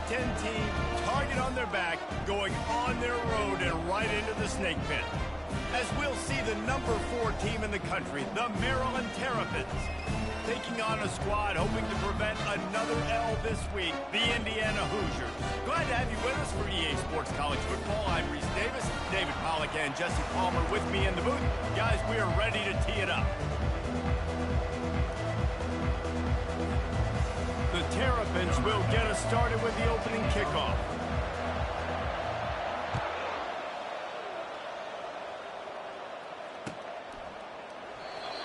Ten team, target on their back, going on their road and right into the snake pit. As we'll see the number 4 team in the country, the Maryland Terrapins, taking on a squad hoping to prevent another L this week, the Indiana Hoosiers. Glad to have you with us for EA Sports College Football. I'm Reese Davis, David Pollack and Jesse Palmer with me in the booth. Guys, we are ready to tee it up. The Terrapins will get us started with the opening kickoff.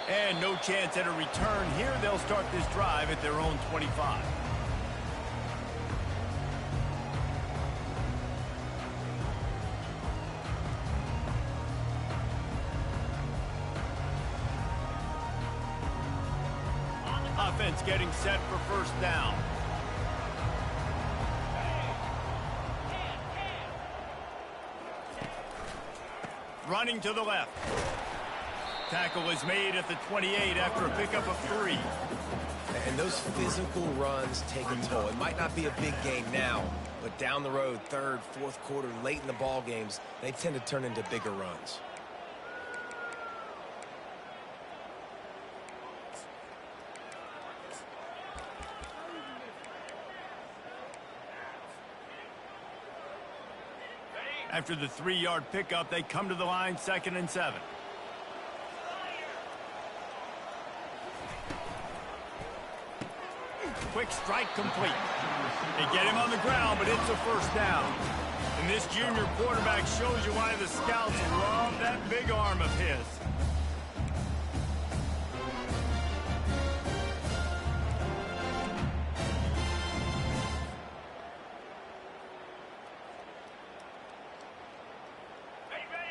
And no chance at a return here. They'll start this drive at their own 25. Offense getting set for first down. Running to the left. Tackle is made at the 28 after a pickup of 3. And those physical runs take a toll. It might not be a big game now, but down the road, third, fourth quarter, late in the ball games, they tend to turn into bigger runs. After the 3-yard pickup, they come to the line, 2nd and 7. Quick strike complete. They get him on the ground, but it's a first down. And this junior quarterback shows you why the scouts love that big arm of his.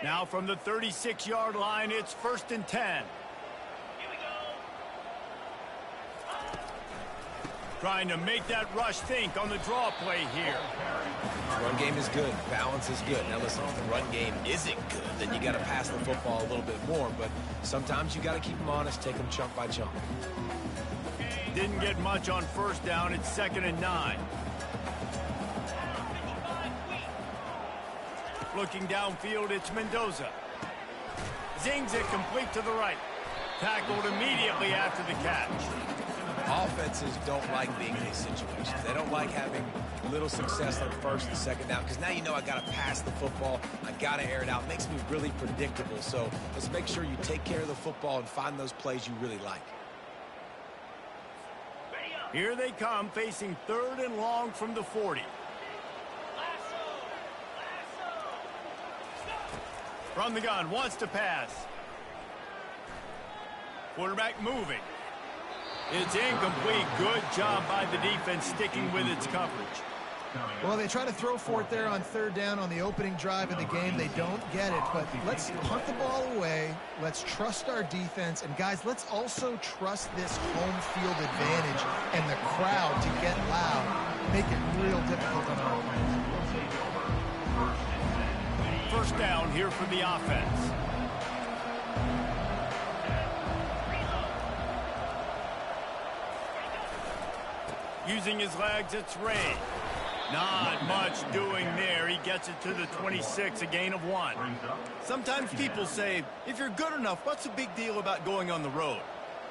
Now from the 36-yard line, it's 1st and 10. Trying to make that rush think on the draw play here. Run game is good. Balance is good. Now listen, if the run game isn't good, then you got to pass the football a little bit more. But sometimes you got to keep them honest, take them chunk by chunk. Didn't get much on first down. It's 2nd and 9. Looking downfield, it's Mendoza. Zings it complete to the right. Tackled immediately after the catch. Offenses don't like being in these situations. They don't like having little success on 1st and 2nd down because now you know I got to pass the football. I got to air it out. It makes me really predictable. So let's make sure you take care of the football and find those plays you really like. Here they come, facing 3rd and long from the 40. From the gun, wants to pass. Quarterback moving. It's incomplete. Good job by the defense sticking with its coverage. Well, they try to throw for it there on 3rd down on the opening drive of the game. They don't get it, but let's punt the ball away. Let's trust our defense. And, guys, let's also trust this home field advantage and the crowd to get loud. Make it real difficult on our offense. First down here for the offense. Using his legs, it's Ray. Not much doing there. He gets it to the 26, a gain of 1. Sometimes people say, if you're good enough, what's the big deal about going on the road?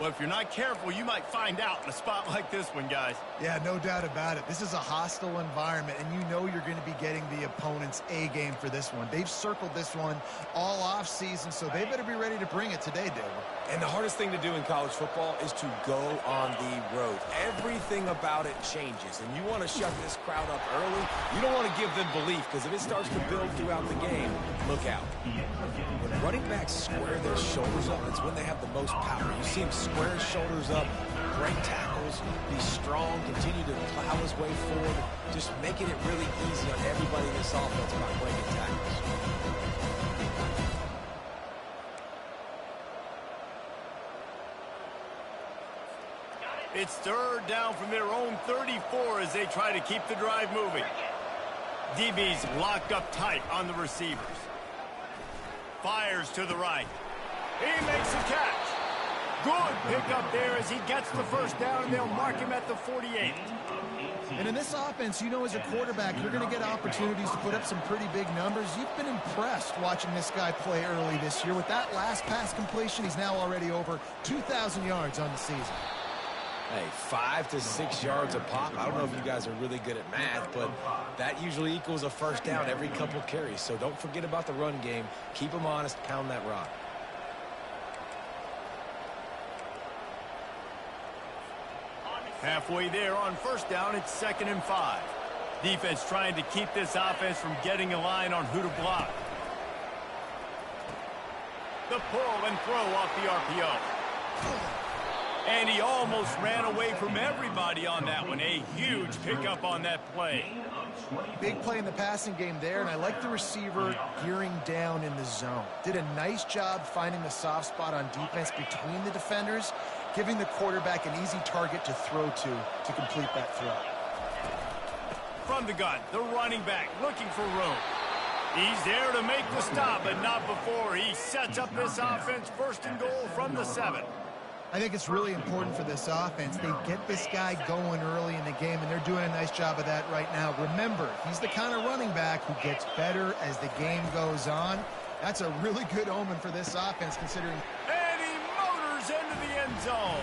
Well, if you're not careful, you might find out in a spot like this one, guys. Yeah, no doubt about it. This is a hostile environment, and you know you're going to be getting the opponent's A game for this one. They've circled this one all off season, so they better be ready to bring it today, David. And the hardest thing to do in college football is to go on the road. Everything about it changes, and you want to shut this crowd up early. You don't want to give them belief, because if it starts to build throughout the game, look out. When running backs square their shoulders up, it's when they have the most power. You see them square his shoulders up, break tackles, be strong, continue to plow his way forward, just making it really easy on everybody in this offense by breaking tackles. It's 3rd down from their own 34 as they try to keep the drive moving. DB's locked up tight on the receivers. Fires to the right. He makes a catch. Good pickup there as he gets the first down, and they'll mark him at the 48. And in this offense, you know, as a quarterback, you're going to get opportunities to put up some pretty big numbers. You've been impressed watching this guy play early this year. With that last pass completion, he's now already over 2,000 yards on the season. Hey, 5 to 6 yards a pop. I don't know if you guys are really good at math, but that usually equals a first down every couple carries. So don't forget about the run game. Keep them honest. Pound that rock. Halfway there on first down, it's 2nd and 5. Defense trying to keep this offense from getting a line on who to block. The pull and throw off the RPO. And he almost ran away from everybody on that one. A huge pickup on that play. Big play in the passing game there, and I like the receiver gearing down in the zone. Did a nice job finding the soft spot on defense between the defenders, giving the quarterback an easy target to throw to complete that throw. From the gun, the running back looking for room. He's there to make the stop, but not before he sets up this offense 1st and goal from the 7. I think it's really important for this offense. They get this guy going early in the game, and they're doing a nice job of that right now. Remember, he's the kind of running back who gets better as the game goes on. That's a really good omen for this offense, considering... And he motors into the end zone.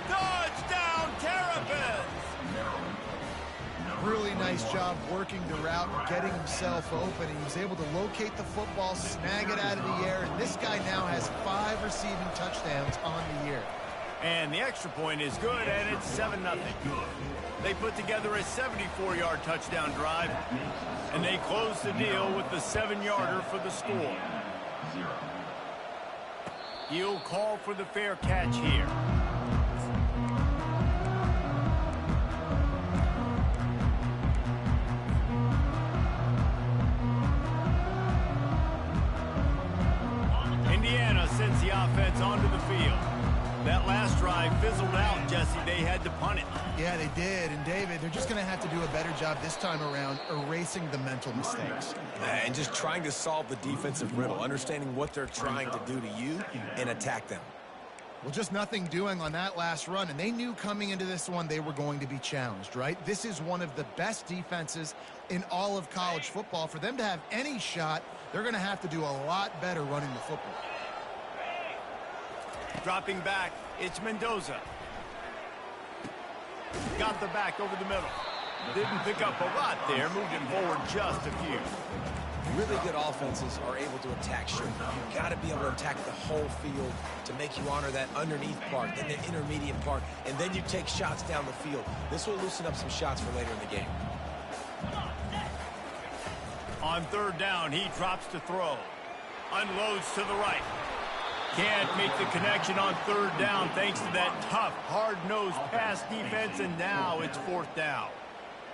Touchdown, Terrapins! Really nice job working the route and getting himself open. He was able to locate the football, snag it out of the air, and this guy now has 5 receiving touchdowns on the year. And the extra point is good, and it's 7-0. They put together a 74-yard touchdown drive, and they close the deal with the 7-yarder for the score. He'll call for the fair catch here. Indiana sends the offense onto the field. That last drive fizzled out, Jesse. They had to punt it. Yeah, they did. And, David, they're just going to have to do a better job this time around erasing the mental mistakes. And just trying to solve the defensive riddle, understanding what they're trying to do to you and attack them. Well, just nothing doing on that last run, and they knew coming into this one they were going to be challenged, right? This is one of the best defenses in all of college football. For them to have any shot, they're going to have to do a lot better running the football. Dropping back, it's Mendoza. Got the back over the middle. Didn't pick up a lot there, moved him forward just a few. Really good offenses are able to attack short. You've got to be able to attack the whole field to make you honor that underneath part, then the intermediate part, and then you take shots down the field. This will loosen up some shots for later in the game. On 3rd down, he drops to throw. Unloads to the right. Can't make the connection on 3rd down thanks to that tough, hard-nosed pass defense, and now it's 4th down.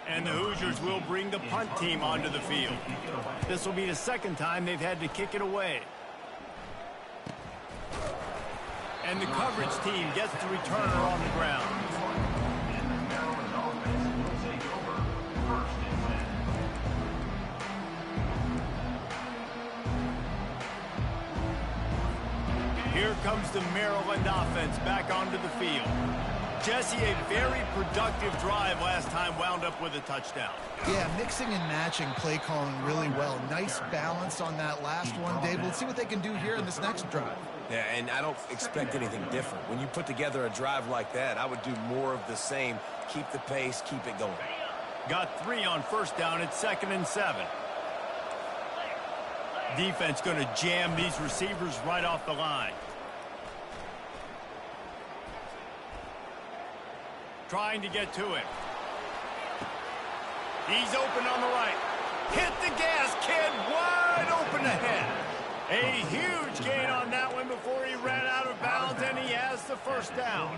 And the Hoosiers will bring the punt team onto the field. This will be the 2nd time they've had to kick it away. And the coverage team gets the returner on the ground. Here comes the Maryland offense back onto the field. Jesse, a very productive drive last time, wound up with a touchdown. Yeah, mixing and matching play calling really well. Nice balance on that last one, Dave. Let's see what they can do here in this next drive. Yeah, and I don't expect anything different. When you put together a drive like that, I would do more of the same. Keep the pace, keep it going. Got 3 on 1st down at 2nd and 7. Defense going to jam these receivers right off the line. Trying to get to him. He's open on the right. Hit the gas, kid. Wide open ahead. A huge gain on that one before he ran out of bounds, and he has the 1st down.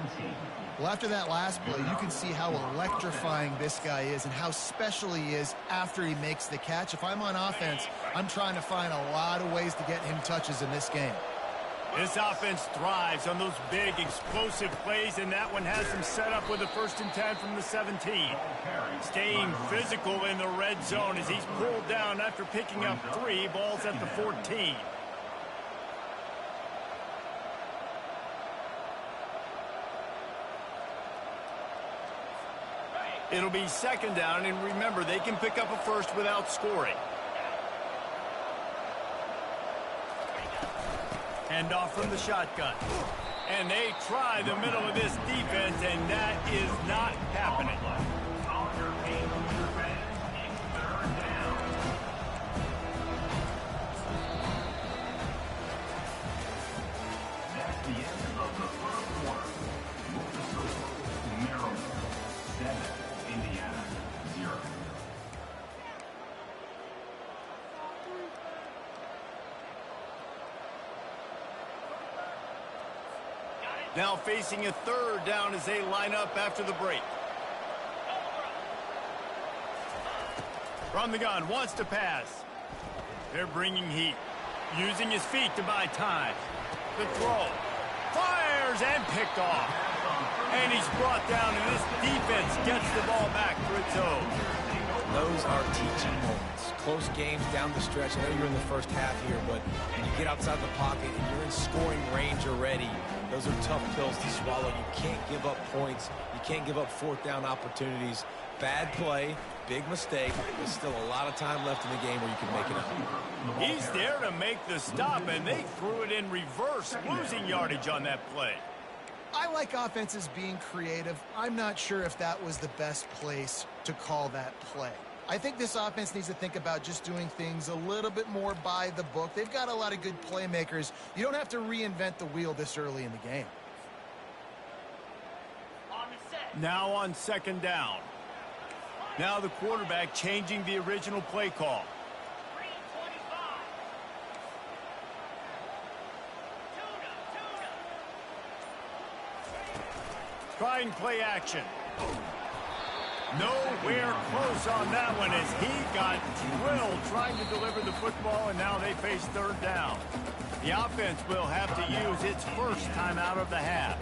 Well, after that last play, you can see how electrifying this guy is and how special he is after he makes the catch. If I'm on offense, I'm trying to find a lot of ways to get him touches in this game. This offense thrives on those big, explosive plays, and that one has him set up with a 1st and 10 from the 17. Staying physical in the red zone as he's pulled down after picking up 3 balls at the 14. It'll be second down, and remember, they can pick up a first without scoring. Hand off from the shotgun. And they try the middle of this defense, and that is not happening. Now facing a third down as they line up after the break. From the gun, wants to pass. They're bringing heat. Using his feet to buy time. The throw. Fires and picked off. And he's brought down, and this defense gets the ball back for its own. Those are teaching moments. Close games down the stretch. I know you're in the first half here, but when you get outside the pocket and you're in scoring range already, those are tough pills to swallow. You can't give up points. You can't give up fourth down opportunities. Bad play, big mistake. There's still a lot of time left in the game where you can make it up. He's there to make the stop, and they threw it in reverse, losing yardage on that play. I like offenses being creative. I'm not sure if that was the best place to call that play. I think this offense needs to think about just doing things a little bit more by the book. They've got a lot of good playmakers. You don't have to reinvent the wheel this early in the game. Now on second down. Now the quarterback changing the original play call. Trying play action. Nowhere close on that one as he got drilled trying to deliver the football, and now they face third down. The offense will have to use its first time out of the half.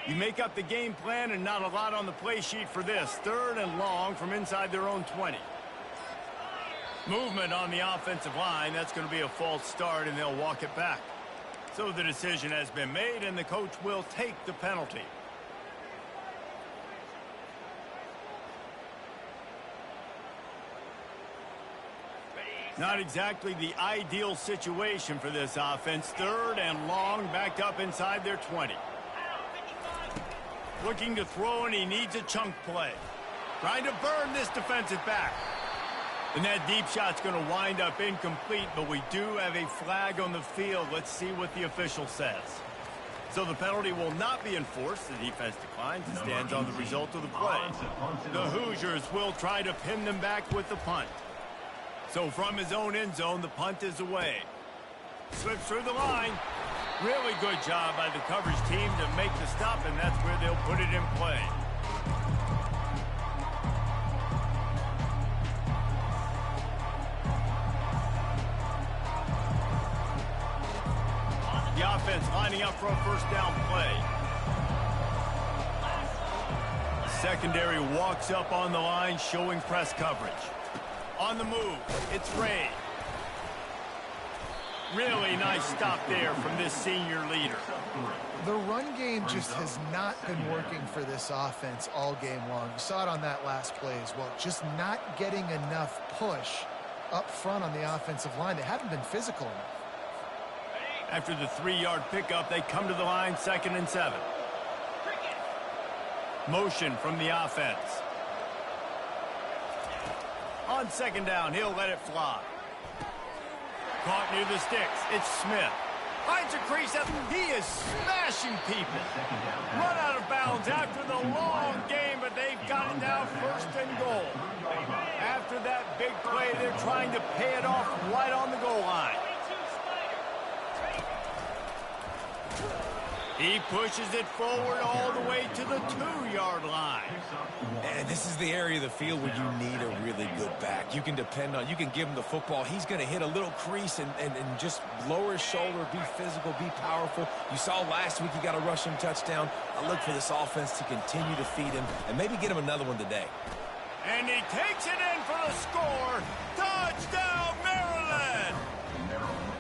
You make up the game plan and not a lot on the play sheet for this. Third and long from inside their own 20. Movement on the offensive line. That's going to be a false start, and they'll walk it back. So the decision has been made, and the coach will take the penalty. Not exactly the ideal situation for this offense. Third and long, backed up inside their 20. Looking to throw, and he needs a chunk play. Trying to burn this defensive back. And that deep shot's going to wind up incomplete, but we do have a flag on the field. Let's see what the official says. So the penalty will not be enforced. The defense declines and stands on the result of the play. The Hoosiers will try to pin them back with the punt. So from his own end zone, the punt is away. Slips through the line. Really good job by the coverage team to make the stop, and that's where they'll put it in play. The offense lining up for a first down play. Secondary walks up on the line, showing press coverage. On the move, it's Ray. Really nice stop there from this senior leader. The run game just has not been working for this offense all game long. You saw it on that last play as well. Just not getting enough push up front on the offensive line. They haven't been physical enough. After the 3-yard pickup, they come to the line, 2nd and 7. Motion from the offense. On second down, he'll let it fly. Caught near the sticks. It's Smith. Finds a crease up. He is smashing people. Run out of bounds after the long game, but they've got it now 1st and goal. After that big play, they're trying to pay it off right on the goal line. He pushes it forward all the way to the 2-yard line. And this is the area of the field where you need a really good back. You can depend on, you can give him the football. He's going to hit a little crease and just lower his shoulder, be physical, be powerful. You saw last week he got a rushing touchdown. I look for this offense to continue to feed him and maybe get him another one today. And he takes it in for the score. Touchdown, Maryland! Maryland,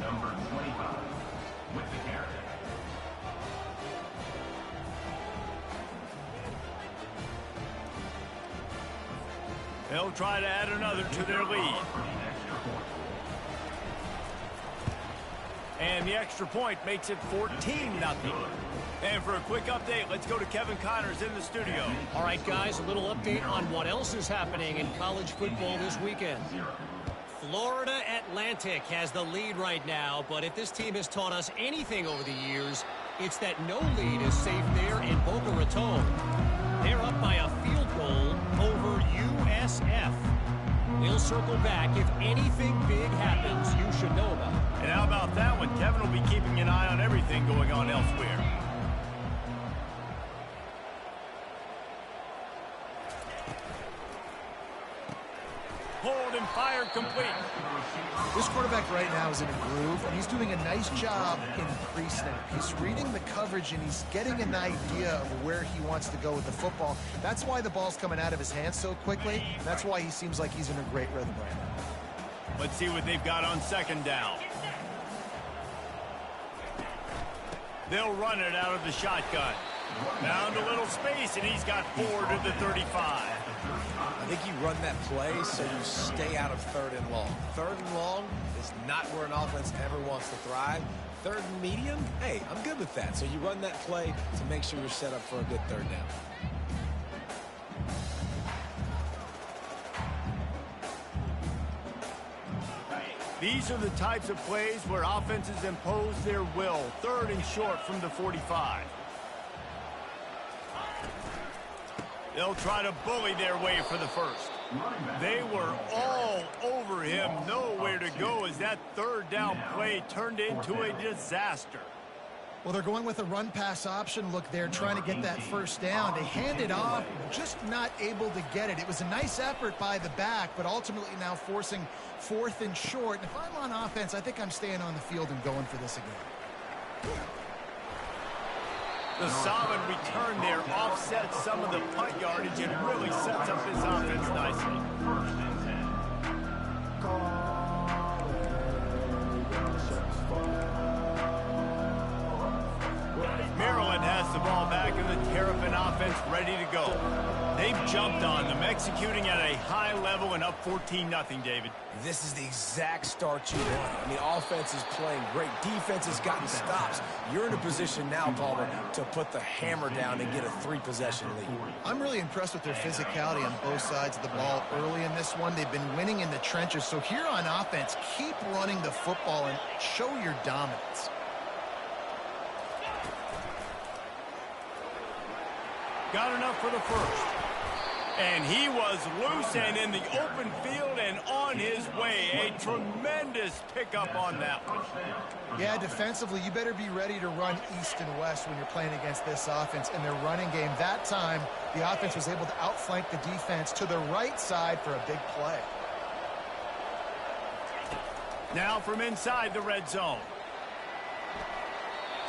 number 25, with the carry. They'll try to add another to their lead. And the extra point makes it 14-0. And for a quick update, let's go to Kevin Connors in the studio. All right, guys, a little update on what else is happening in college football this weekend. Florida Atlantic has the lead right now, but if this team has taught us anything over the years, it's that no lead is safe there in Boca Raton. They're up by a field goal over USF. We'll circle back. If anything big happens, you should know about it. And how about that one? Kevin will be keeping an eye on everything going on elsewhere. Hold and fire complete. This quarterback right now is in a groove, and he's doing a nice job in pre-snap. He's reading the coverage, and he's getting an idea of where he wants to go with the football. That's why the ball's coming out of his hands so quickly, and that's why he seems like he's in a great rhythm right now. Let's see what they've got on second down. They'll run it out of the shotgun. Found a little space, and he's got 4 to the 35. I think you run that play so you stay out of third and long. Third and long is not where an offense ever wants to thrive. Third and medium, hey, I'm good with that. So you run that play to make sure you're set up for a good third down. These are the types of plays where offenses impose their will. Third and short from the 45. They'll try to bully their way for the first. They were all over him. Nowhere to go as that third down play turned into a disaster. Well, they're going with a run-pass option. Look, they're trying to get that first down. They hand it off, just not able to get it. It was a nice effort by the back, but ultimately now forcing 4th and short. And if I'm on offense, I think I'm staying on the field and going for this again. The solid return there offsets some of the punt yardage and really sets up this offense nicely. Maryland has the ball back and the Terrapin offense ready to go. They've jumped on them, executing at a high level and up 14-0, David. This is the exact start you want. I mean, offense is playing great. Defense has gotten stops. You're in a position now, Palmer, to put the hammer down and get a 3-possession lead. I'm really impressed with their physicality on both sides of the ball early in this one. They've been winning in the trenches. So here on offense, keep running the football and show your dominance. Got enough for the first. And he was loose and in the open field and on his way. A tremendous pickup on that one. Yeah, defensively, you better be ready to run east and west when you're playing against this offense and their running game. That time, the offense was able to outflank the defense to the right side for a big play. Now from inside the red zone.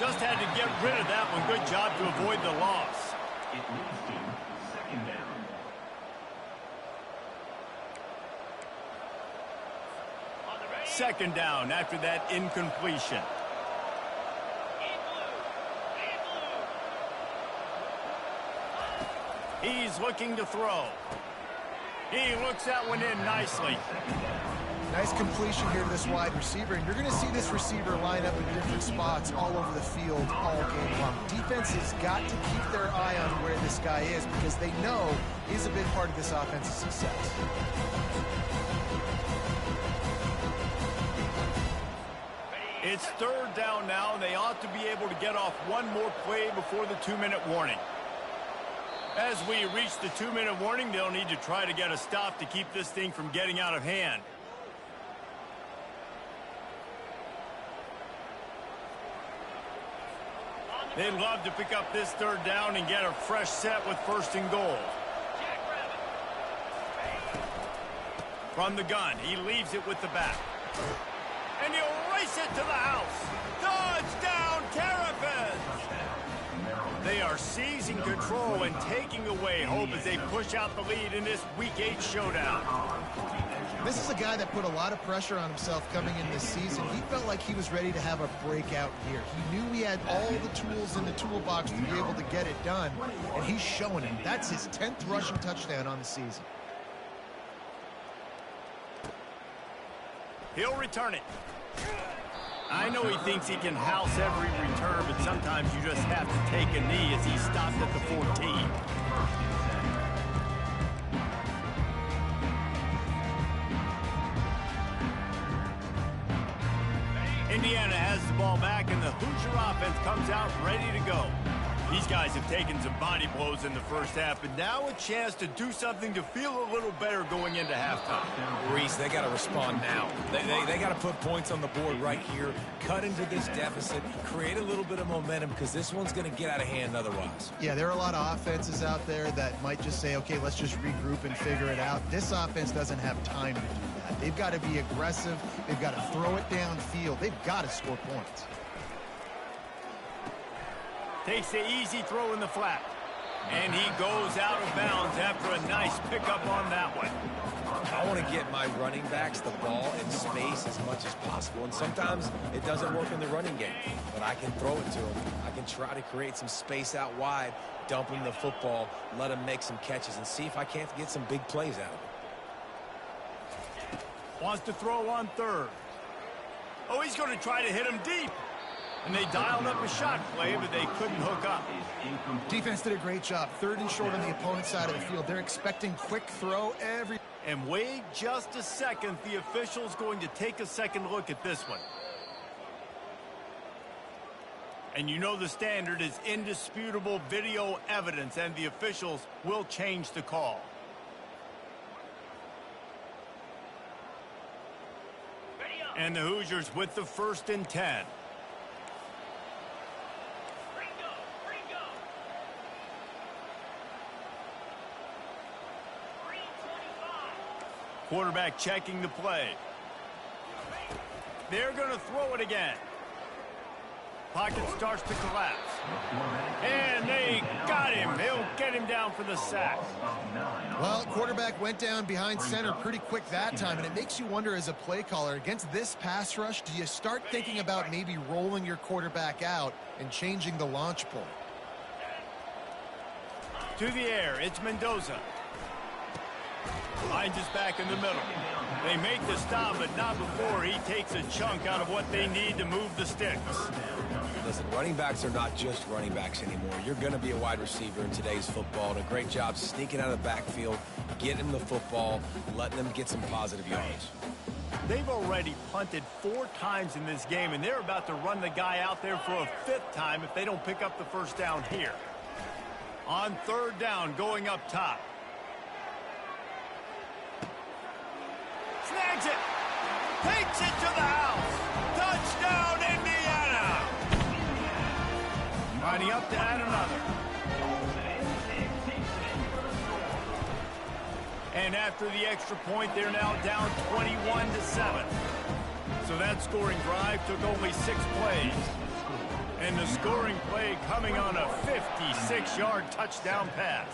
Just had to get rid of that one. Good job to avoid the loss. It leads to second down. Second down after that incompletion. He's looking to throw. He looks that one in nicely. Nice completion here to this wide receiver, and you're going to see this receiver line up in different spots all over the field all game long. Defense has got to keep their eye on where this guy is because they know he's a big part of this offense's success. It's third down now, and they ought to be able to get off one more play before the 2-minute warning. As we reach the 2-minute warning, they'll need to try to get a stop to keep this thing from getting out of hand. They'd love to pick up this third down and get a fresh set with 1st and goal. From the gun, he leaves it with the back. And he'll race it to the house. Touchdown, Terrapins! They are seizing control and taking away hope as they push out the lead in this Week 8 showdown. This is a guy that put a lot of pressure on himself coming in this season. He felt like he was ready to have a breakout year. He knew he had all the tools in the toolbox to be able to get it done, and he's showing him. That's his 10th rushing touchdown on the season. He'll return it. I know he thinks he can house every return, but sometimes you just have to take a knee as he stopped at the 14. Indiana has the ball back, and the Hoosier offense comes out ready to go. These guys have taken some body blows in the first half, but now a chance to do something to feel a little better going into halftime. Reese, they got to respond now. They got to put points on the board right here, cut into this deficit, create a little bit of momentum, because this one's going to get out of hand otherwise. Yeah, there are a lot of offenses out there that might just say, okay, let's just regroup and figure it out. This offense doesn't have time to do that. They've got to be aggressive. They've got to throw it downfield. They've got to score points. Takes the easy throw in the flat. And he goes out of bounds after a nice pickup on that one. I want to get my running backs the ball in space as much as possible. And sometimes it doesn't work in the running game. But I can throw it to him. I can try to create some space out wide, dump him the football, let him make some catches, and see if I can't get some big plays out of him. Wants to throw on third. Oh, he's going to try to hit him deep. And they dialed up a shot play, but they couldn't hook up. Defense did a great job. 3rd and short on the opponent's side of the field. They're expecting quick throw every... And wait just a second. The official's going to take a second look at this one. And you know the standard is indisputable video evidence, and the officials will change the call. And the Hoosiers with the 1st and 10. Quarterback checking the play. They're going to throw it again. Pocket starts to collapse. And they got him. They'll get him down for the sack. Well, quarterback went down behind center pretty quick that time, and it makes you wonder as a play caller, against this pass rush, do you start thinking about maybe rolling your quarterback out and changing the launch point? To the air, it's Mendoza. Finds his back in the middle. They make the stop, but not before he takes a chunk out of what they need to move the sticks. Listen, running backs are not just running backs anymore. You're going to be a wide receiver in today's football, and a great job sneaking out of the backfield, getting the football, letting them get some positive yards. They've already punted 4 times in this game, and they're about to run the guy out there for a 5th time if they don't pick up the first down here. On 3rd down, going up top. Snags it. Takes it to the house. Touchdown, Indiana. Lining up to add another. And after the extra point, they're now down 21-7. So that scoring drive took only 6 plays. And the scoring play coming on a 56-yard touchdown pass.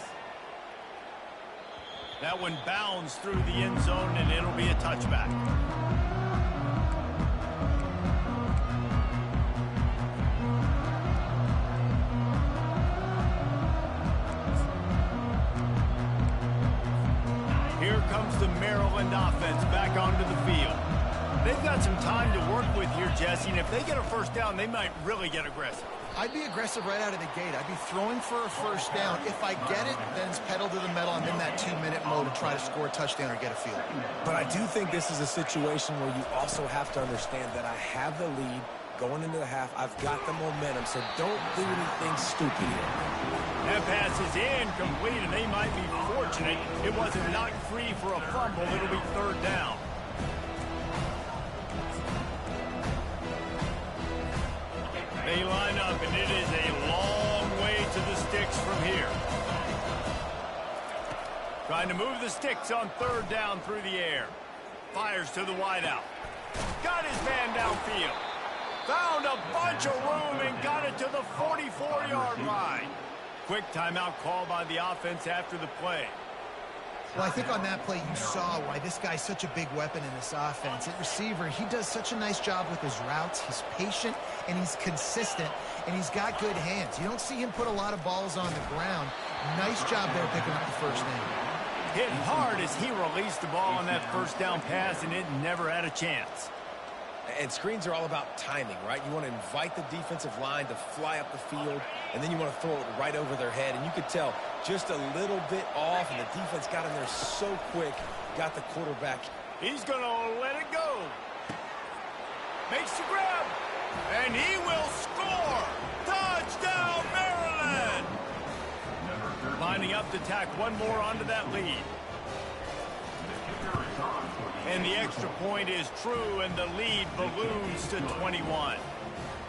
That one bounds through the end zone, and it'll be a touchback. Here comes the Maryland offense back onto the field. They've got some time to work with here, Jesse, and if they get a first down, they might really get aggressive. I'd be aggressive right out of the gate. I'd be throwing for a first down. If I get it, then it's pedal to the metal. I'm in that 2-minute mode to try to score a touchdown or get a field. But I do think this is a situation where you also have to understand that I have the lead going into the half. I've got the momentum, so don't do anything stupid here. That pass is incomplete, and they might be fortunate it wasn't knocked free for a fumble. It'll be 3rd down. They line up, and it is a long way to the sticks from here. Trying to move the sticks on 3rd down through the air. Fires to the wideout. Got his man downfield. Found a bunch of room and got it to the 44-yard line. quick timeout call by the offense after the play. Well, I think on that play you saw why this guy's such a big weapon in this offense. At receiver, he does such a nice job with his routes. He's patient, and he's consistent, and he's got good hands. You don't see him put a lot of balls on the ground. Nice job there picking up the first down. Hit hard as he released the ball on that first down pass, and it never had a chance. And screens are all about timing, right? You want to invite the defensive line to fly up the field, and then you want to throw it right over their head. And you could tell just a little bit off, and the defense got in there so quick, got the quarterback. He's going to let it go. Makes the grab, and he will score. Touchdown, Maryland! Lining up to tack one more onto that lead. And the extra point is true, and the lead balloons to 21.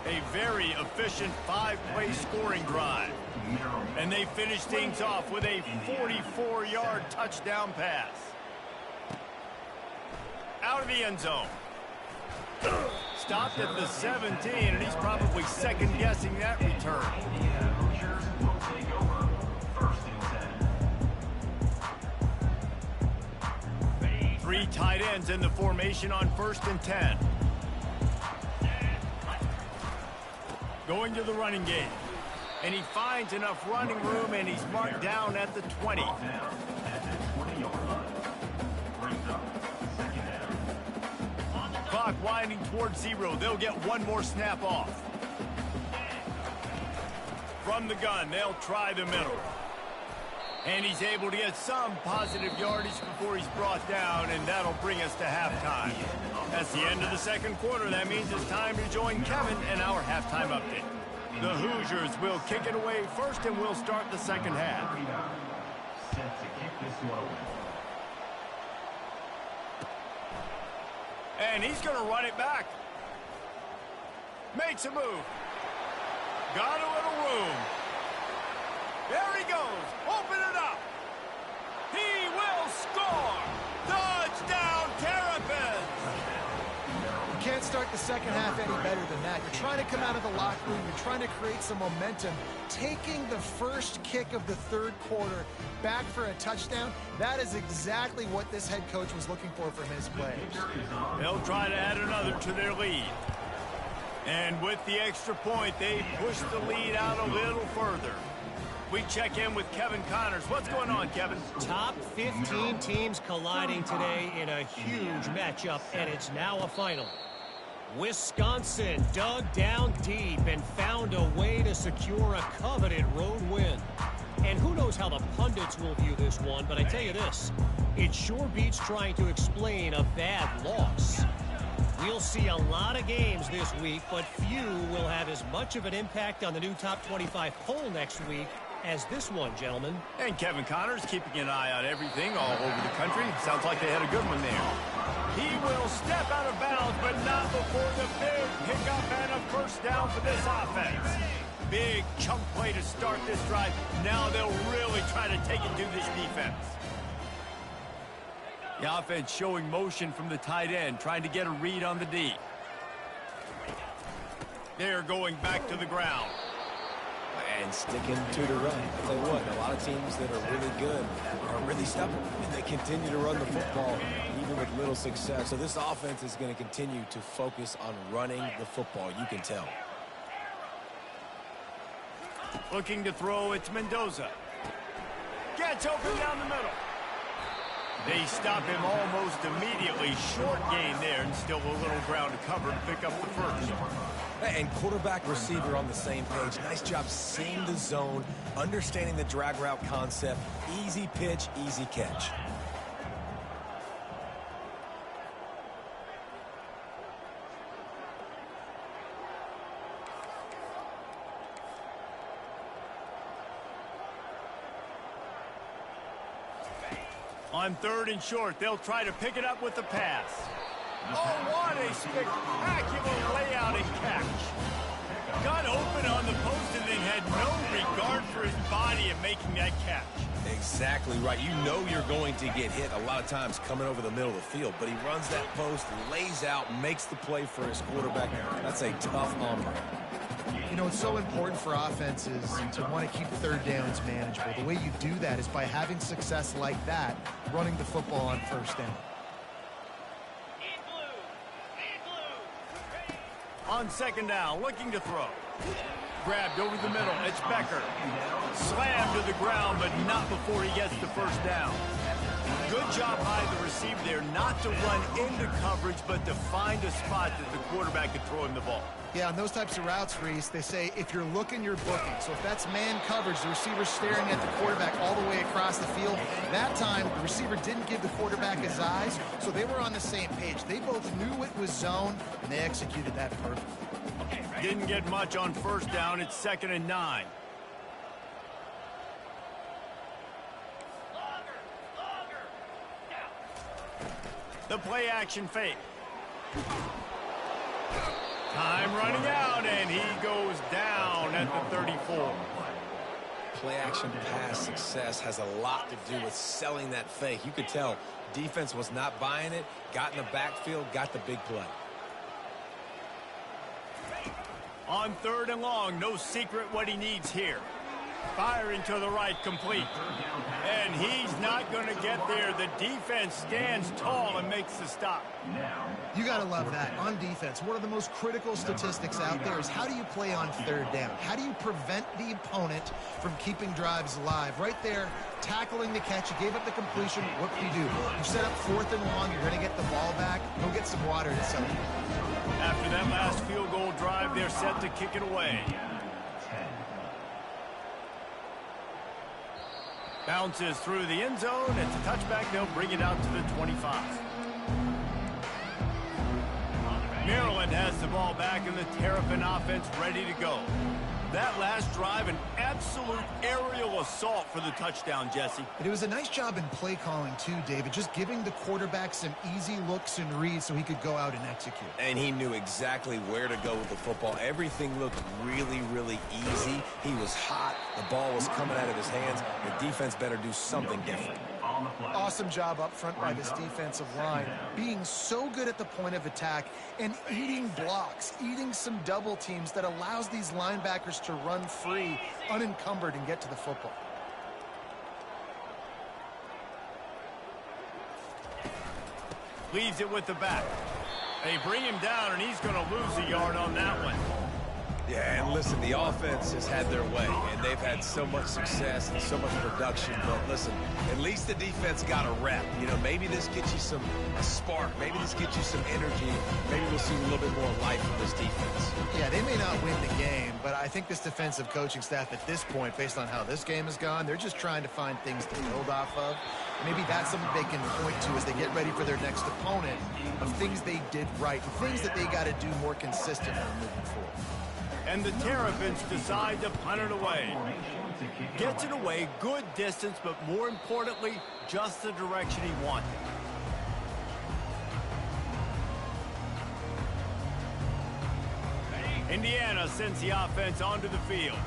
A very efficient 5-play scoring drive. And they finish things off with a 44-yard touchdown pass. Out of the end zone. Stopped at the 17, and he's probably second-guessing that return. Three tight ends in the formation on 1st and 10. Going to the running game. And he finds enough running room, and he's marked down at the 20. Clock winding towards 0. They'll get one more snap off. From the gun, they'll try the middle. And he's able to get some positive yardage before he's brought down, and that'll bring us to halftime. That's the end of the second quarter. That means it's time to join Kevin and our halftime update. The Hoosiers will kick it away first, and we'll start the second half. Set to kick this one away. And he's going to run it back. Makes a move. Got a little room. There he goes. Open it up. He will score. Touchdown, Terrapins. You can't start the second half any better than that. You're trying to come out of the locker room. You're trying to create some momentum. Taking the first kick of the third quarter back for a touchdown, that is exactly what this head coach was looking for from his players. They'll try to add another to their lead. And with the extra point, they push the lead out a little further. We check in with Kevin Connors. What's going on, Kevin? Top 15 teams colliding today in a huge matchup, and it's now a final. Wisconsin dug down deep and found a way to secure a coveted road win. And who knows how the pundits will view this one, but I tell you this, it sure beats trying to explain a bad loss. We'll see a lot of games this week, but few will have as much of an impact on the new top 25 poll next week as this one, gentlemen. And Kevin Connors keeping an eye on everything all over the country. Sounds like they had a good one there. He will step out of bounds, but not before the big pickup and a first down for this offense. Big chunk play to start this drive. Now they'll really try to take it to this defense. The offense showing motion from the tight end, trying to get a read on the D. They're going back to the ground. And sticking to the run. I'll tell you what, a lot of teams that are really good are really stubborn, and they continue to run the football even with little success. So this offense is going to continue to focus on running the football. You can tell. Looking to throw, it's Mendoza. Gets open down the middle. They stop him almost immediately. Short gain there, and still a little ground to cover to pick up the first. And quarterback receiver on the same page. Nice job seeing the zone, understanding the drag route concept. Easy pitch, easy catch. On 3rd and short, they'll try to pick it up with the pass. Oh, what a spectacular layout and catch. Got open on the post and then had no regard for his body in making that catch. Exactly right. You know you're going to get hit a lot of times coming over the middle of the field, but he runs that post, lays out, makes the play for his quarterback. That's a tough hombre. You know, it's so important for offenses to want to keep third downs manageable. The way you do that is by having success like that, running the football on first down. On second down, looking to throw. Grabbed over the middle. It's Becker. Slammed to the ground, but not before he gets the first down. Good job by the receiver there, not to run into coverage, but to find a spot that the quarterback could throw him the ball. Yeah, on those types of routes, Reese, they say if you're looking, you're booking. So if that's man coverage, the receiver's staring at the quarterback all the way across the field. That time, the receiver didn't give the quarterback his eyes, so they were on the same page. They both knew it was zone, and they executed that perfectly. Didn't get much on first down. It's 2nd and 9. The play action fake. Time running out, and he goes down at the 34. Play action pass success has a lot to do with selling that fake. You could tell defense was not buying it, got in the backfield, got the big play. On 3rd and long, no secret what he needs here. Firing to the right, complete. And he's not going to get there. The defense stands tall and makes the stop. You got to love that. On defense, one of the most critical statistics out there is how do you play on 3rd down? How do you prevent the opponent from keeping drives alive? Right there, tackling the catch. You gave up the completion. What do? You set up 4th and long. You're going to get the ball back. Go get some water to celebrate. After that last field goal drive, they're set to kick it away. Bounces through the end zone. It's a touchback. They'll bring it out to the 25. Maryland has the ball back and the Terrapin offense ready to go. That last drive, an absolute aerial assault for the touchdown, Jesse. But it was a nice job in play calling too, David, just giving the quarterback some easy looks and reads so he could go out and execute. And he knew exactly where to go with the football. Everything looked really, really easy. He was hot. The ball was coming out of his hands. The defense better do something different. Awesome job up front by this defensive line, being so good at the point of attack and eating blocks, eating some double teams that allows these linebackers to run free, unencumbered, and get to the football. Leaves it with the back. They bring him down, and he's going to lose a yard on that one. Yeah, and listen, the offense has had their way, and they've had so much success and so much production. But listen, at least the defense got a rep. You know, maybe this gets you a spark. Maybe this gets you some energy. Maybe we'll see a little bit more life from this defense. Yeah, they may not win the game, but I think this defensive coaching staff at this point, based on how this game has gone, they're just trying to find things to build off of. Maybe that's something they can point to as they get ready for their next opponent, of things they did right, things that they got to do more consistently moving forward. And the Terrapins decide to punt it away. Gets it away, good distance, but more importantly, just the direction he wanted. Indiana sends the offense onto the field.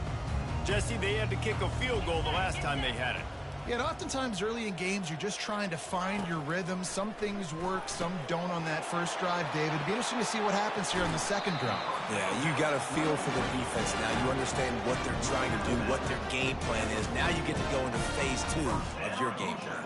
Jesse, they had to kick a field goal the last time they had it. Yeah, and oftentimes early in games, you're just trying to find your rhythm. Some things work, some don't on that first drive, David. It'd be interesting to see what happens here on the second drive. Yeah, you got a feel for the defense now. You understand what they're trying to do, what their game plan is. Now you get to go into phase 2 of your game plan.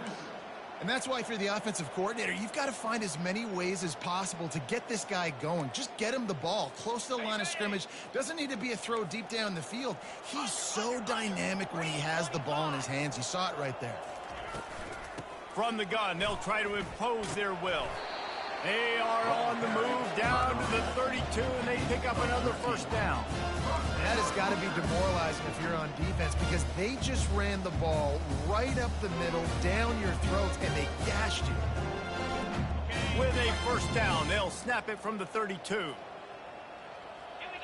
And that's why if you're the offensive coordinator, you've got to find as many ways as possible to get this guy going. Just get him the ball close to the line of scrimmage. Doesn't need to be a throw deep down the field. He's so dynamic when he has the ball in his hands. You saw it right there. From the gun, they'll try to impose their will. They are on the move down to the 32, and they pick up another first down. That has got to be demoralizing if you're on defense, because they just ran the ball right up the middle, down your throats, and they gashed you. With a first down, they'll snap it from the 32. Here we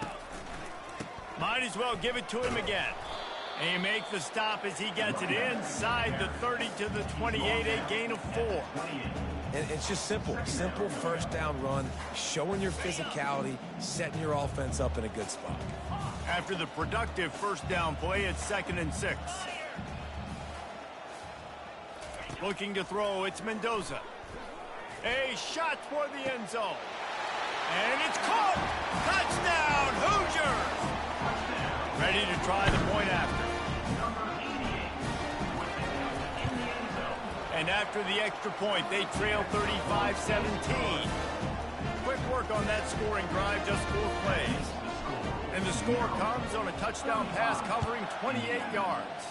go. Might as well give it to him again. He makes the stop as he gets it inside the 30 to the 28, a gain of 4. And it's just simple first down run, showing your physicality, setting your offense up in a good spot. After the productive first down play, it's 2nd and 6. Looking to throw, it's Mendoza. A shot toward the end zone. And it's caught! Touchdown, Hoosiers! Ready to try the point after. And after the extra point, they trail 35-17. Quick work on that scoring drive, just 4 plays. And the score comes on a touchdown pass covering 28 yards.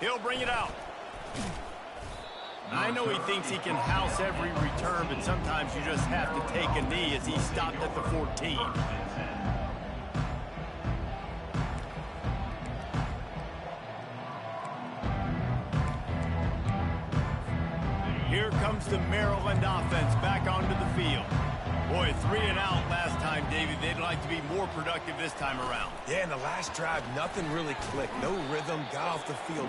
He'll bring it out. I know he thinks he can house every return, but sometimes you just have to take a knee as he stopped at the 14. Here comes the Maryland offense back onto the field. Boy, 3 and out last time, David. They'd like to be more productive this time around. Yeah, in the last drive, nothing really clicked. No rhythm, got off the field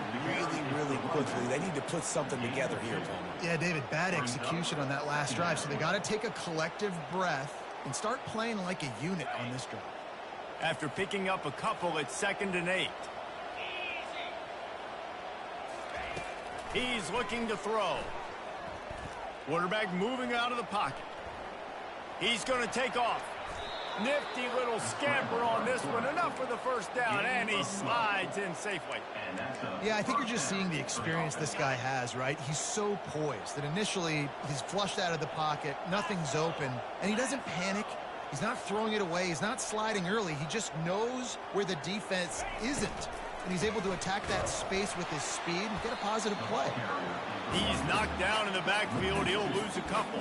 really quickly. They need to put something together here, Tony. Yeah, David, bad execution on that last drive, so they got to take a collective breath and start playing like a unit on this drive. After picking up a couple, it's 2nd and 8. He's looking to throw. Quarterback moving out of the pocket. He's going to take off. Nifty little scamper on this one. Enough for the first down, and he slides in safely. Yeah, I think you're just seeing the experience this guy has, right? He's so poised that initially he's flushed out of the pocket, nothing's open, and he doesn't panic. He's not throwing it away. He's not sliding early. He just knows where the defense isn't, and he's able to attack that space with his speed and get a positive play. He's knocked down in the backfield. He'll lose a couple.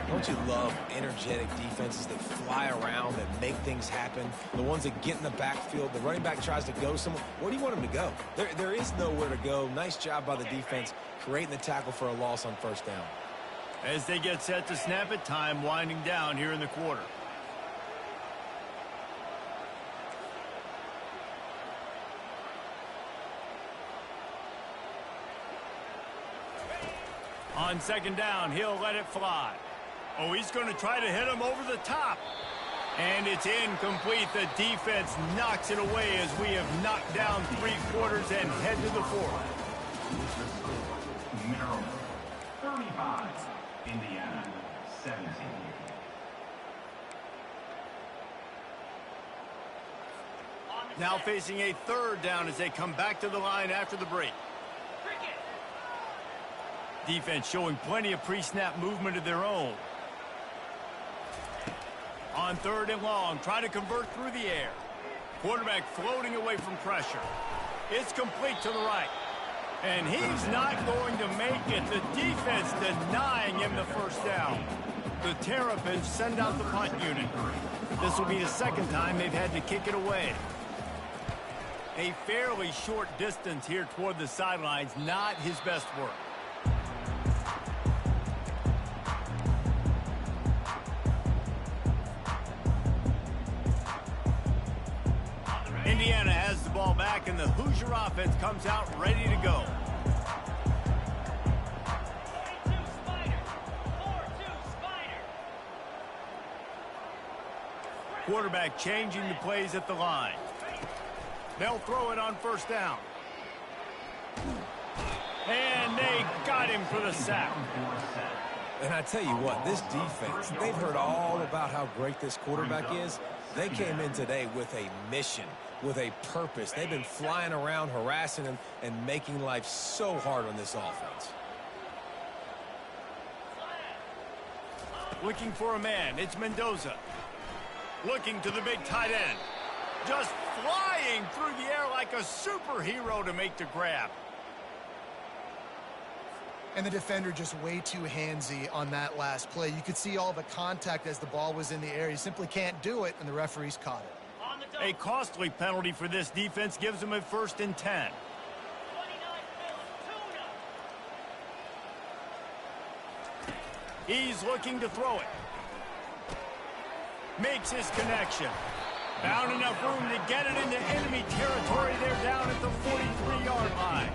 Don't you love energetic defenses that fly around, that make things happen? The ones that get in the backfield, the running back tries to go somewhere. Where do you want him to go? There is nowhere to go. Nice job by the defense creating the tackle for a loss on first down. As they get set to snap it, time winding down here in the quarter. On 2nd down, he'll let it fly. Oh, he's going to try to hit him over the top. And it's incomplete. The defense knocks it away as we have knocked down 3 quarters and head to the 4th. Maryland 35, Indiana 17. Now facing a 3rd down as they come back to the line after the break. Defense showing plenty of pre-snap movement of their own. On 3rd and long, trying to convert through the air. Quarterback floating away from pressure. It's complete to the right. And he's not going to make it. The defense denying him the first down. The Terrapins send out the punt unit. This will be the 2nd time they've had to kick it away. A fairly short distance here toward the sidelines, not his best work. Indiana has the ball back, and the Hoosier offense comes out ready to go. Quarterback changing the plays at the line. They'll throw it on 1st down. And they got him for the sack. And I tell you what, this defense, they've heard all about how great this quarterback is. They came in today with a mission, with a purpose. They've been flying around, harassing him, and making life so hard on this offense. Looking for a man, it's Mendoza. Looking to the big tight end. Just flying through the air like a superhero to make the grab. And the defender just way too handsy on that last play. You could see all the contact as the ball was in the air. He simply can't do it, and the referees caught it. A costly penalty for this defense gives them a 1st and 10. He's looking to throw it. Makes his connection. Found enough room to get it into enemy territory. They're down at the 43-yard line.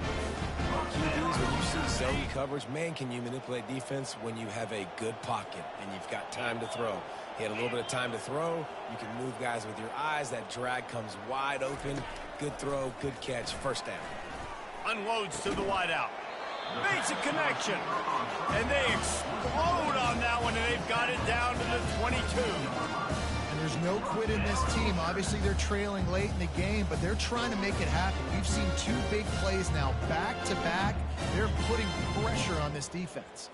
QBs, when you see zone coverage, man, can you manipulate defense when you have a good pocket and you've got time to throw. He had a little bit of time to throw. You can move guys with your eyes. That drag comes wide open. Good throw, good catch, 1st down. Unloads to the wideout. Makes a connection. And they explode on that one, and they've got it down to the 22. And there's no quit in this team. Obviously, they're trailing late in the game, but they're trying to make it happen. We've seen 2 big plays now back to back. They're putting pressure on this defense.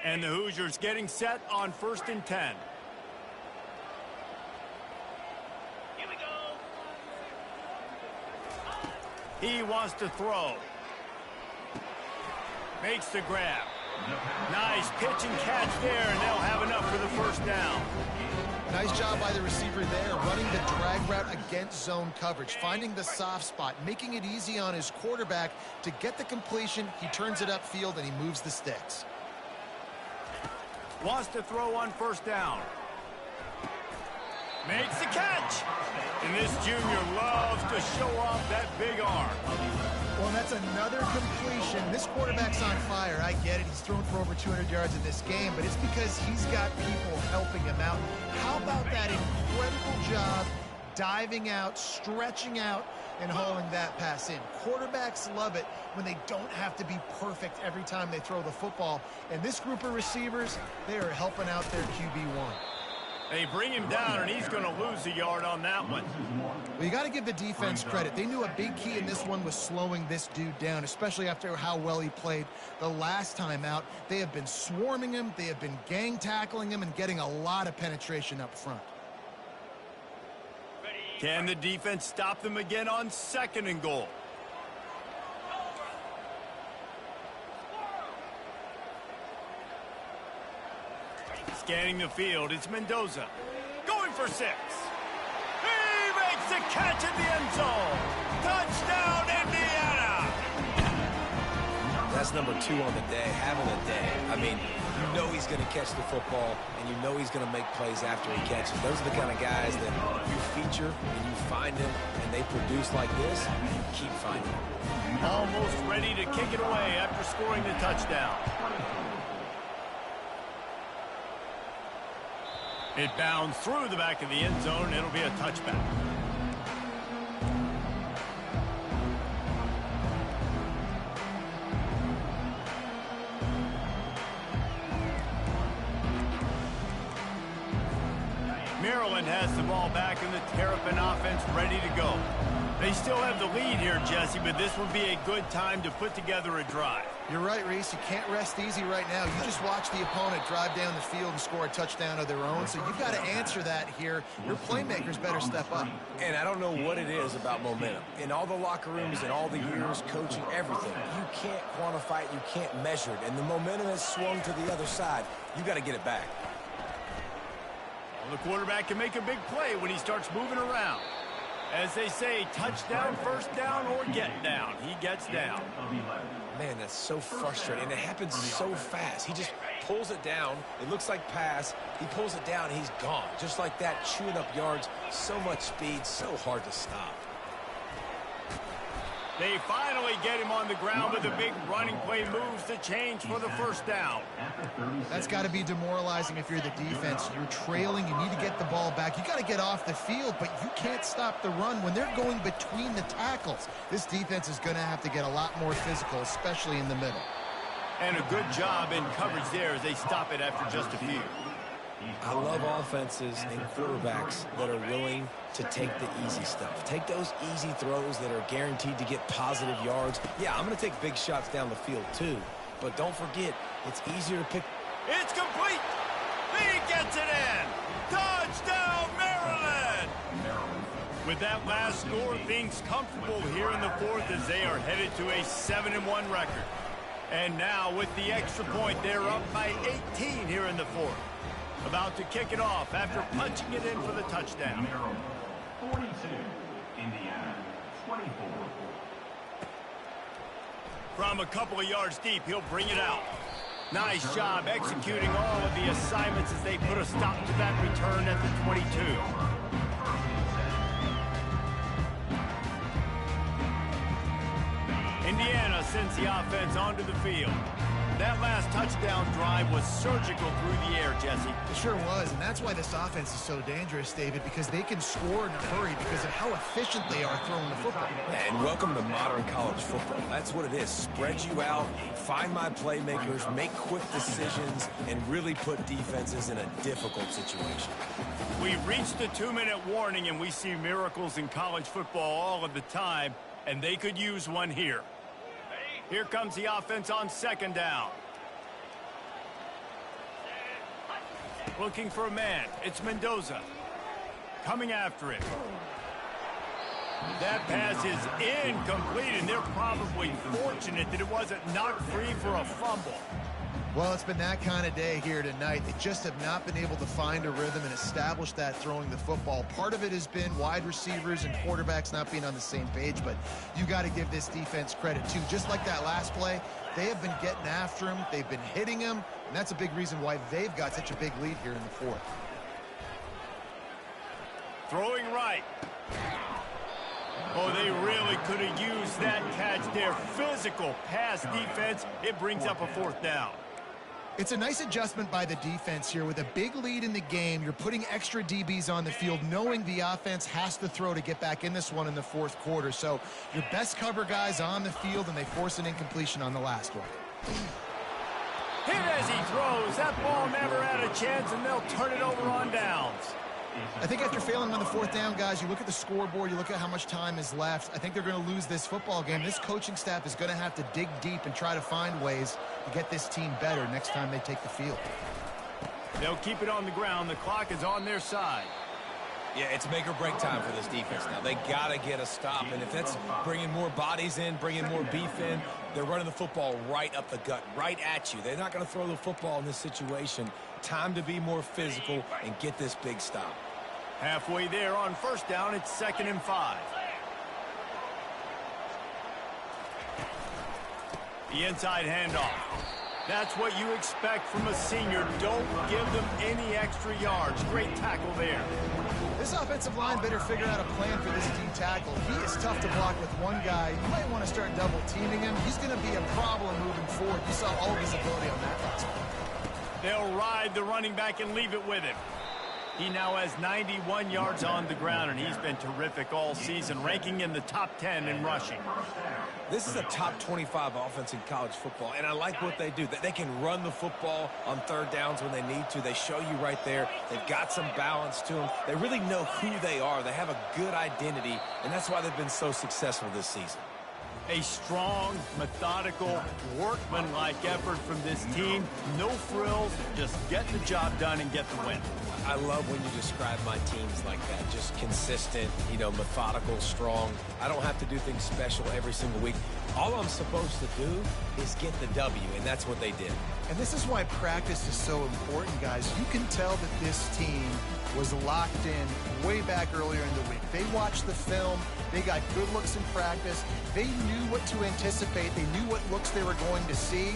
And the Hoosiers getting set on 1st and 10. Here we go. He wants to throw. Makes the grab. Nice pitch and catch there, and they'll have enough for the 1st down. Nice job by the receiver there, running the drag route against zone coverage, finding the soft spot, making it easy on his quarterback to get the completion. He turns it upfield, and he moves the sticks. Wants to throw on 1st down. Makes the catch. And this junior loves to show off that big arm. Well, that's another completion. This quarterback's on fire. I get it. He's thrown for over 200 yards in this game, but it's because he's got people helping him out. How about that incredible job diving out, stretching out, and hauling that pass in? Quarterbacks love it when they don't have to be perfect every time they throw the football. And this group of receivers, they are helping out their QB1. They bring him down, and he's going to lose a yard on that one. Well, you got to give the defense credit. They knew a big key in this one was slowing this dude down, especially after how well he played the last time out. They have been swarming him. They have been gang tackling him and getting a lot of penetration up front. Can the defense stop them again on 2nd and goal? Scanning the field, it's Mendoza. Going for 6. He makes the catch in the end zone. Touchdown, Indiana! That's number 2 on the day, having a day. I mean, you know he's going to catch the football, and you know he's going to make plays after he catches. Those are the kind of guys that you feature and you find them, and they produce like this, you keep finding them. Almost ready to kick it away after scoring the touchdown. It bounds through the back of the end zone. It'll be a touchback. Maryland has the ball back in the Terrapin offense ready to go. They still have the lead here, Jesse, but this would be a good time to put together a drive. You're right, Reese. You can't rest easy right now. You just watch the opponent drive down the field and score a touchdown of their own, so you've got to answer that here. Your playmakers better step up. And I don't know what it is about momentum. In all the locker rooms and all the years, coaching, everything, you can't quantify it, you can't measure it, and the momentum has swung to the other side. You got to get it back. Well, the quarterback can make a big play when he starts moving around. As they say, touchdown, 1st down, or get down. He gets down. Man, that's so frustrating, and it happens so fast. He just pulls it down. It looks like pass. He pulls it down, he's gone. Just like that, chewing up yards. So much speed, so hard to stop. They finally get him on the ground with a big running play, moves the change for the 1st down. That's got to be demoralizing if you're the defense. You're trailing. You need to get the ball back. You got to get off the field, but you can't stop the run when they're going between the tackles. This defense is going to have to get a lot more physical, especially in the middle. And a good job in coverage there as they stop it after just a few. I love offenses and quarterbacks that are willing to take the easy stuff. Take those easy throws that are guaranteed to get positive yards. Yeah, I'm going to take big shots down the field too, but don't forget, it's easier to pick. It's complete. He gets it in. Touchdown, Maryland. With that last score, things comfortable here in the 4th as they are headed to a 7-1 record. And now with the extra point, they're up by 18 here in the 4th. About to kick it off after punching it in for the touchdown. Maryland 42, Indiana 24. From a couple of yards deep, he'll bring it out. Nice job executing all of the assignments as they put a stop to that return at the 22. Indiana sends the offense onto the field. That last touchdown drive was surgical through the air, Jesse. It sure was, and that's why this offense is so dangerous, David, because they can score in a hurry because of how efficient they are throwing the football. And welcome to modern college football. That's what it is. Spread you out, find my playmakers, make quick decisions, and really put defenses in a difficult situation. We've reached the 2-minute warning, and we see miracles in college football all of the time, and they could use one here. Here comes the offense on second down. Looking for a man. It's Mendoza. Coming after it. That pass is incomplete, and they're probably fortunate that it wasn't knocked free for a fumble. Well, it's been that kind of day here tonight. They just have not been able to find a rhythm and establish that throwing the football. Part of it has been wide receivers and quarterbacks not being on the same page, but you got to give this defense credit, too. Just like that last play, they have been getting after him. They've been hitting him, and that's a big reason why they've got such a big lead here in the fourth. Throwing right. Oh, they really could have used that catch there. Physical pass defense. It brings up a fourth down. It's a nice adjustment by the defense here. With a big lead in the game, you're putting extra DBs on the field, knowing the offense has to throw to get back in this one in the fourth quarter. So your best cover guys on the field, and they force an incompletion on the last one. Hit as he throws. That ball never had a chance, and they'll turn it over on downs. I think after failing on the fourth down, guys, you look at the scoreboard, you look at how much time is left. I think they're going to lose this football game. This coaching staff is going to have to dig deep and try to find ways to get this team better next time they take the field. They'll keep it on the ground. The clock is on their side. Yeah, it's make or break time for this defense now. They got to get a stop, and if that's bringing more bodies in, bringing more beef in, they're running the football right up the gut, right at you. They're not going to throw the football in this situation. Time to be more physical and get this big stop. Halfway there on first down, it's 2nd and 5. The inside handoff. That's what you expect from a senior. Don't give them any extra yards. Great tackle there. This offensive line better figure out a plan for this D tackle. He is tough to block with one guy. You might want to start double teaming him. He's going to be a problem moving forward. You saw all of his ability on that last one. They'll ride the running back and leave it with him. He now has 91 yards on the ground, and he's been terrific all season, ranking in the top 10 in rushing. This is a top 25 offense in college football, and I like what they do. They can run the football on third downs when they need to. They show you right there. They've got some balance to them. They really know who they are. They have a good identity, and that's why they've been so successful this season. A strong, methodical, workmanlike effort from this team. No frills, just get the job done and get the win. I love when you describe my teams like that. Just consistent, methodical, strong. I don't have to do things special every single week. All I'm supposed to do is get the W, and that's what they did. And this is why practice is so important, guys. You can tell that this team was locked in way back earlier in the week. They watched the film. They got good looks in practice. They knew what to anticipate. They knew what looks they were going to see.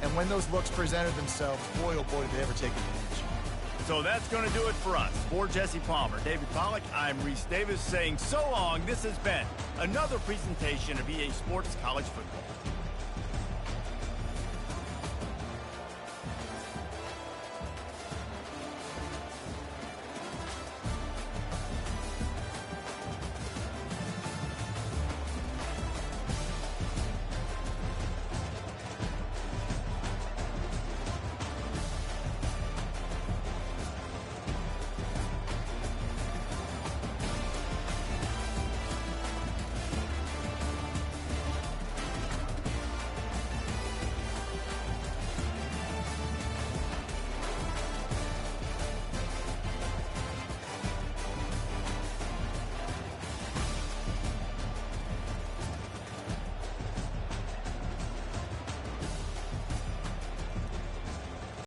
And when those looks presented themselves, boy, oh boy, did they ever take advantage. So that's going to do it for us. For Jesse Palmer, David Pollack, I'm Reese Davis saying so long. This has been another presentation of EA Sports College Football.